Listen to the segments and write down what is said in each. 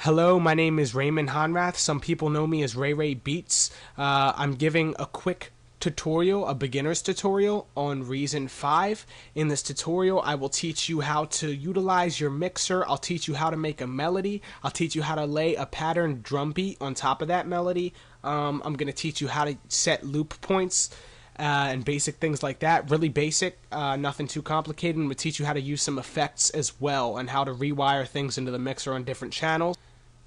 Hello, my name is Raymond Honrath. Some people know me as Ray Ray Beats. I'm giving a quick tutorial, a beginner's tutorial on Reason 5. In this tutorial, I will teach you how to utilize your mixer. I'll teach you how to make a melody. I'll teach you how to lay a pattern drum beat on top of that melody. I'm going to teach you how to set loop points and basic things like that. Really basic, nothing too complicated. And we'll teach you how to use some effects as well and how to rewire things into the mixer on different channels.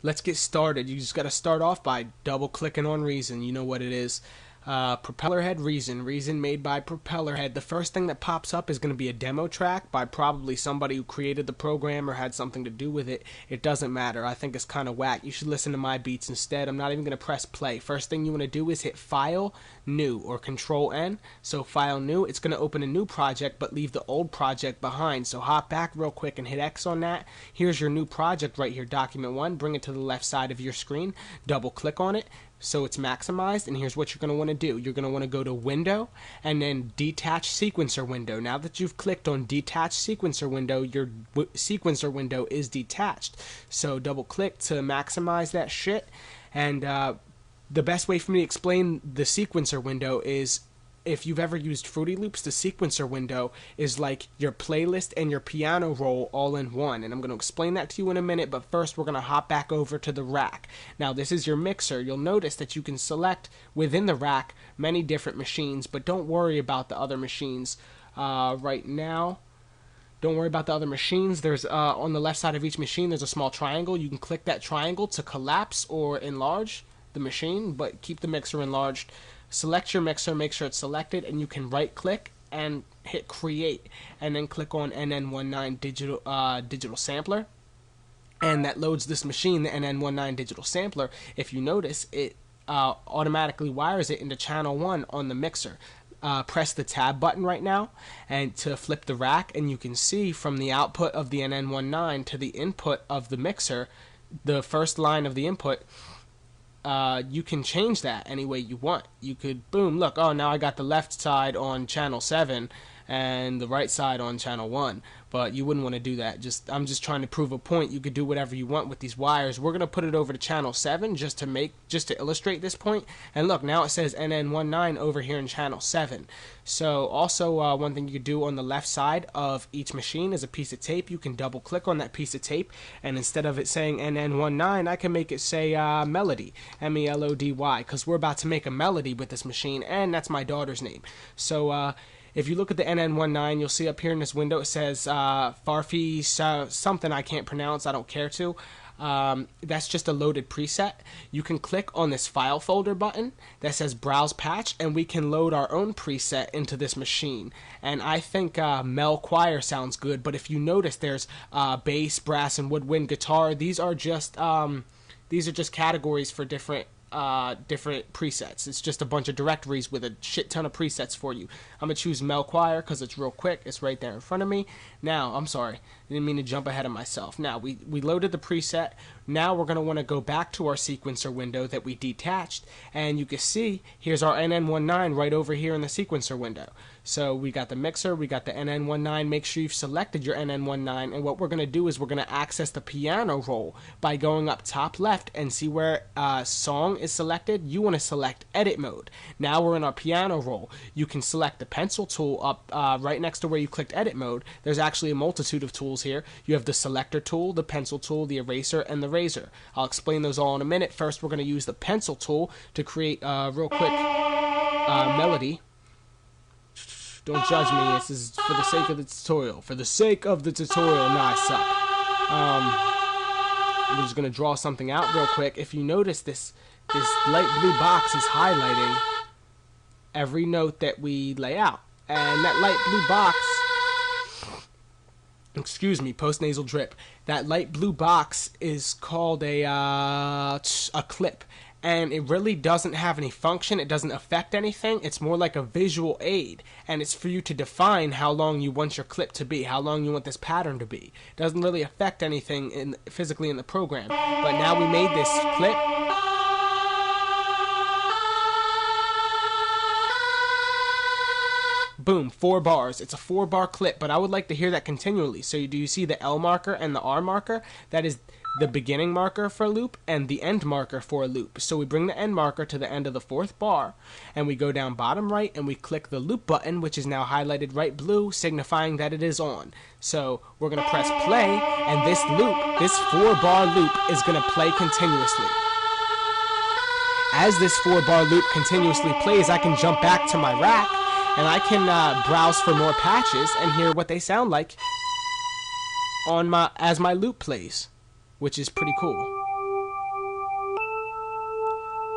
Let's get started. You just got to start off by double clicking on Reason. You know what it is. Propellerhead Reason made by Propellerhead. The first thing that pops up is going to be a demo track by probably somebody who created the program or had something to do with it. It doesn't matter. I think it's kind of whack. You should listen to my beats instead. I'm not even going to press play. First thing you want to do is hit File, New, or Control N. So File, New. It's going to open a new project but leave the old project behind. So hop back real quick and hit X on that. Here's your new project right here, Document 1. Bring it to the left side of your screen. Double click on it so it's maximized, and here's what you're going to want to do. You're going to want to go to Window and then Detach Sequencer Window. Now that you've clicked on Detach Sequencer Window, your sequencer window is detached. So double click to maximize that shit. And the best way for me to explain the sequencer window is, if you've ever used Fruity Loops, the sequencer window is like your playlist and your piano roll all in one. And I'm going to explain that to you in a minute, but first we're going to hop back over to the rack. Now this is your mixer. You'll notice that you can select within the rack many different machines, but don't worry about the other machines right now. Don't worry about the other machines. There's on the left side of each machine there's a small triangle. You can click that triangle to collapse or enlarge the machine, but keep the mixer enlarged. Select your mixer, make sure it's selected, and you can right click and hit create, and then click on NN19 digital sampler, and that loads this machine, the NN19 digital sampler. If you notice, it automatically wires it into channel 1 on the mixer. Press the tab button right now and to flip the rack, and you can see from the output of the NN19 to the input of the mixer, the first line of the input, you can change that any way you want. You could, boom, look, oh, now I got the left side on channel 7 and the right side on channel 1, but you wouldn't want to do that. I'm just trying to prove a point. You could do whatever you want with these wires. We're going to put it over to channel 7 just to illustrate this point. And look, now it says NN19 over here in channel 7. So also one thing you could do on the left side of each machine is a piece of tape. You can double click on that piece of tape, and instead of it saying NN19, I can make it say Melody, M-E-L-O-D-Y, because we're about to make a melody with this machine, and that's my daughter's name. So if you look at the NN19, you'll see up here in this window it says Farfi something I can't pronounce, I don't care to. That's just a loaded preset. You can click on this file folder button that says browse patch, and we can load our own preset into this machine. And I think Mel Choir sounds good, but if you notice, there's bass, brass, and woodwind guitar. These are just categories for different presets. It's just a bunch of directories with a shit ton of presets for you. I'm gonna choose Mel Choir because it's real quick. It's right there in front of me. Now, I'm sorry, I didn't mean to jump ahead of myself. Now we loaded the preset. Now we're gonna want to go back to our sequencer window that we detached, and you can see here's our NN19 right over here in the sequencer window. So we got the mixer, we got the NN19. Make sure you've selected your NN19, and what we're gonna do is we're gonna access the piano roll by going up top left and see where song is selected. You want to select edit mode. Now we're in our piano roll. You can select the pencil tool up right next to where you clicked edit mode. There's actually a multitude of tools here. You have the selector tool, the pencil tool, the eraser, and the razor. I'll explain those all in a minute. First, we're going to use the pencil tool to create a real quick melody. Don't judge me. This is for the sake of the tutorial. For the sake of the tutorial. No, I suck. We're just going to draw something out real quick. If you notice, this light blue box is highlighting every note that we lay out. And that light blue box, excuse me, post-nasal drip, that light blue box is called a clip. And it really doesn't have any function. It doesn't affect anything. It's more like a visual aid. And it's for you to define how long you want your clip to be, how long you want this pattern to be. It doesn't really affect anything physically in the program. But now we made this clip. Boom, 4 bars. It's a 4-bar clip, but I would like to hear that continually. So do you see the L marker and the R marker? That is the beginning marker for a loop and the end marker for a loop. So we bring the end marker to the end of the fourth bar, and we go down bottom right and we click the loop button, which is now highlighted right blue, signifying that it is on. So we're going to press play, and this loop, this 4-bar loop, is going to play continuously. As this 4-bar loop continuously plays, I can jump back to my rack and I can browse for more patches and hear what they sound like on as my loop plays, which is pretty cool.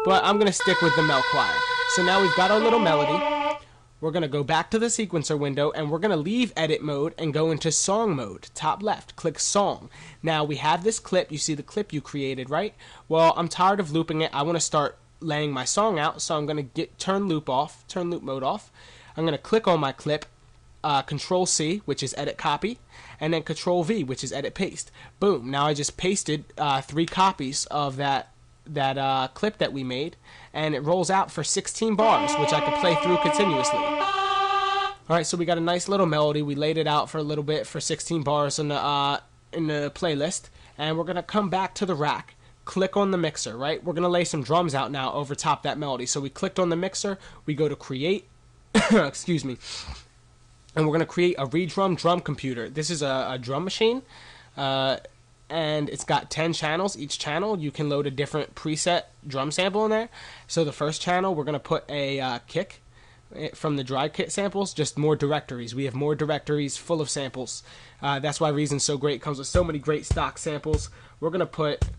But I'm going to stick with the Mel Choir. So now we've got our little melody. We're going to go back to the sequencer window and we're going to leave edit mode and go into song mode. Top left, click song. Now we have this clip. You see the clip you created, right? Well, I'm tired of looping it. I want to start laying my song out, so I'm going to turn loop mode off. I'm going to click on my clip, Control C, which is edit copy, and then Control V, which is edit paste. Boom! Now I just pasted 3 copies of that clip that we made, and it rolls out for 16 bars, which I can play through continuously. Alright, so we got a nice little melody. We laid it out for a little bit for 16 bars in the playlist, and we're going to come back to the rack. Click on the mixer, right? We're going to lay some drums out now over top that melody. So we clicked on the mixer, we go to create, excuse me, and we're going to create a redrum drum computer. This is a drum machine, and it's got 10 channels. Each channel, you can load a different preset drum sample in there. So the first channel, we're going to put a kick from the dry kit samples, just more directories. We have more directories full of samples. That's why Reason's so great. It comes with so many great stock samples. We're going to put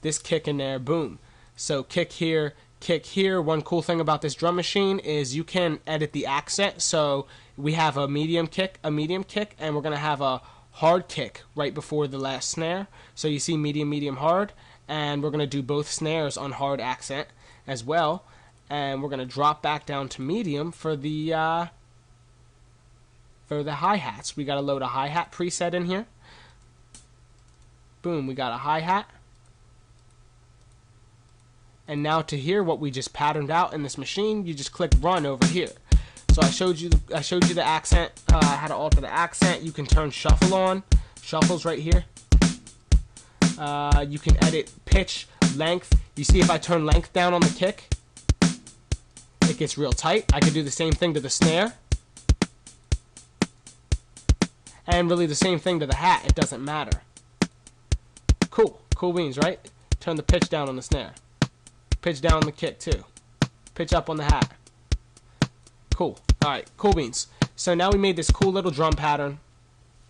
this kick in there, boom. So kick here, kick here. One cool thing about this drum machine is you can edit the accent. So we have a medium kick, and we're going to have a hard kick right before the last snare. So you see medium, medium, hard, and we're going to do both snares on hard accent as well. And we're going to drop back down to medium for the hi-hats. We got to load a hi-hat preset in here. Boom, we got a hi-hat. And now to hear what we just patterned out in this machine, you just click run over here. So I showed you the accent, how to alter the accent. You can turn shuffle on. Shuffle's right here. You can edit pitch, length. You see if I turn length down on the kick, it gets real tight. I can do the same thing to the snare. And really the same thing to the hat. It doesn't matter. Cool. Cool beans, right? Turn the pitch down on the snare. Pitch down on the kick too. Pitch up on the hat. Cool. Alright, cool beans. So now we made this cool little drum pattern.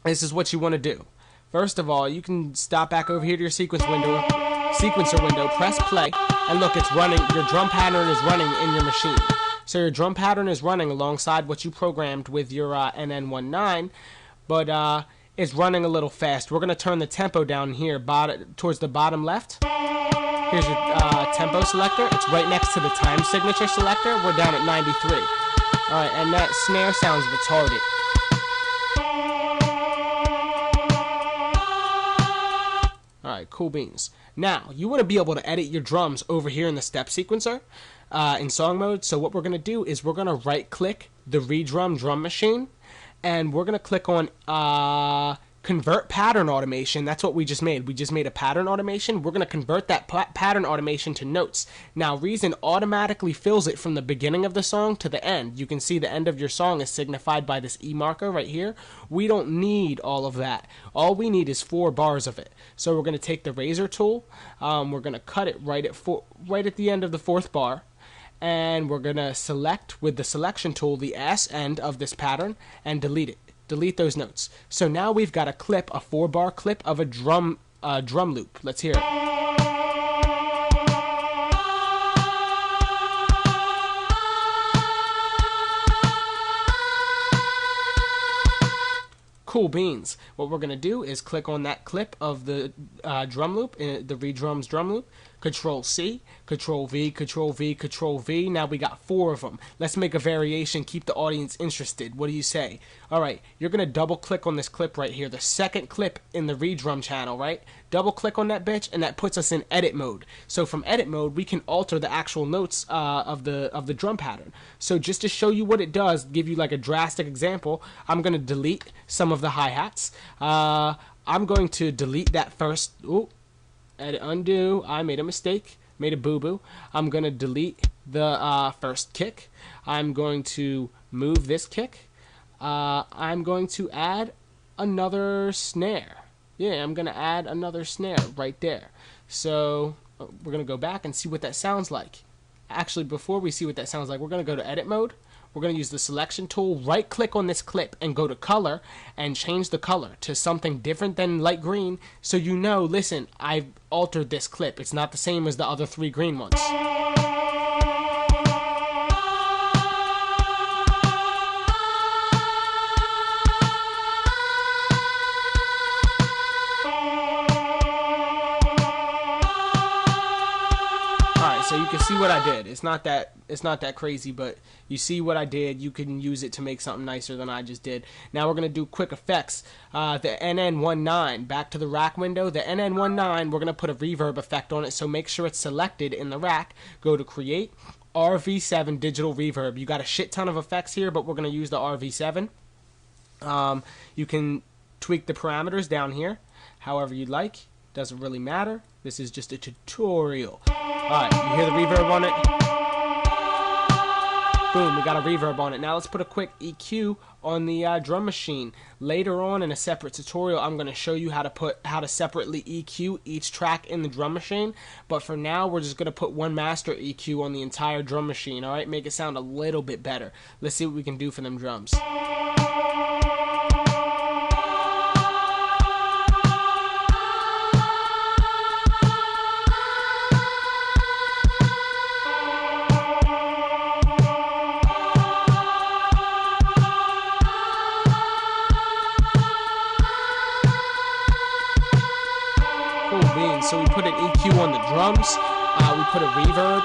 This is what you want to do. First of all, you can stop back over here to your sequencer window, press play, and look, it's running. Your drum pattern is running in your machine. So your drum pattern is running alongside what you programmed with your NN19, but it's running a little fast. We're going to turn the tempo down here towards the bottom left. Here's your tempo selector. It's right next to the time signature selector. We're down at 93. Alright, and that snare sounds retarded. Alright, cool beans. Now, you want to be able to edit your drums over here in the step sequencer in song mode. So what we're going to do is we're going to right click the redrum drum machine, and we're going to click on convert pattern automation. That's what we just made. We just made a pattern automation. We're going to convert that pattern automation to notes. Now, Reason automatically fills it from the beginning of the song to the end. You can see the end of your song is signified by this E marker right here. We don't need all of that. All we need is 4 bars of it. So we're going to take the razor tool. We're going to cut it right at the end of the 4th bar. And we're going to select with the selection tool the S end of this pattern and delete it. Delete those notes. So now we've got a clip, a 4-bar clip of a drum loop. Let's hear it. Cool beans. What we're going to do is click on that clip of the drum loop, the redrums drum loop, Control C, Control V, Control V, Control V. Now we got 4 of them. Let's make a variation, keep the audience interested. What do you say? Alright, you're going to double click on this clip right here, the second clip in the redrum channel, right? Double click on that bitch, and that puts us in edit mode. So from edit mode, we can alter the actual notes of the drum pattern. So just to show you what it does, give you like a drastic example, I'm going to delete some of the hi-hats. I'm going to delete that first. Ooh, edit, undo. I made a mistake. Made a boo-boo. I'm going to delete the first kick. I'm going to move this kick. I'm going to add another snare. Yeah, I'm going to add another snare right there. So we're going to go back and see what that sounds like. Actually, before we see what that sounds like, we're going to go to edit mode. We're going to use the selection tool, right click on this clip and go to color and change the color to something different than light green, so you know, listen, I've altered this clip. It's not the same as the other 3 green ones. So you can see what I did. It's not that crazy, but you see what I did. You can use it to make something nicer than I just did. Now we're going to do quick effects. The NN19, back to the rack window. The NN19, we're going to put a reverb effect on it, so make sure it's selected in the rack. Go to create, RV7 digital reverb. You got a shit ton of effects here, but we're going to use the RV7. You can tweak the parameters down here however you'd like. Doesn't really matter. This is just a tutorial. Alright, you hear the reverb on it? Boom, we got a reverb on it. Now let's put a quick EQ on the drum machine. Later on in a separate tutorial, I'm going to show you how to separately EQ each track in the drum machine. But for now, we're just going to put one master EQ on the entire drum machine. Alright, make it sound a little bit better. Let's see what we can do for them drums. So we put an EQ on the drums, we put a reverb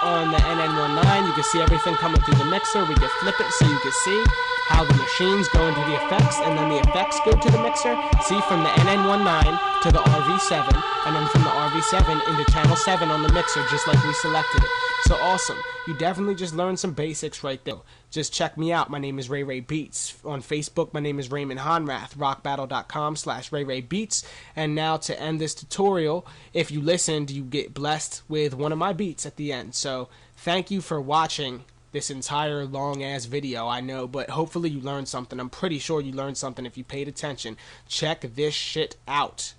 on the NN19. You can see everything coming through the mixer. We can flip it so you can see how the machines go into the effects, and then the effects go to the mixer. See, from the NN19 to the RV7, and then from the RV7 into channel 7 on the mixer, just like we selected it. So awesome. You definitely just learned some basics right there. Just check me out. My name is Ray Ray Beats. On Facebook, my name is Raymond Honrath. rockbattle.com/RayRayBeats. And now to end this tutorial, if you listened, you get blessed with one of my beats at the end. So thank you for watching this entire long-ass video, I know, but hopefully you learned something. I'm pretty sure you learned something if you paid attention. Check this shit out.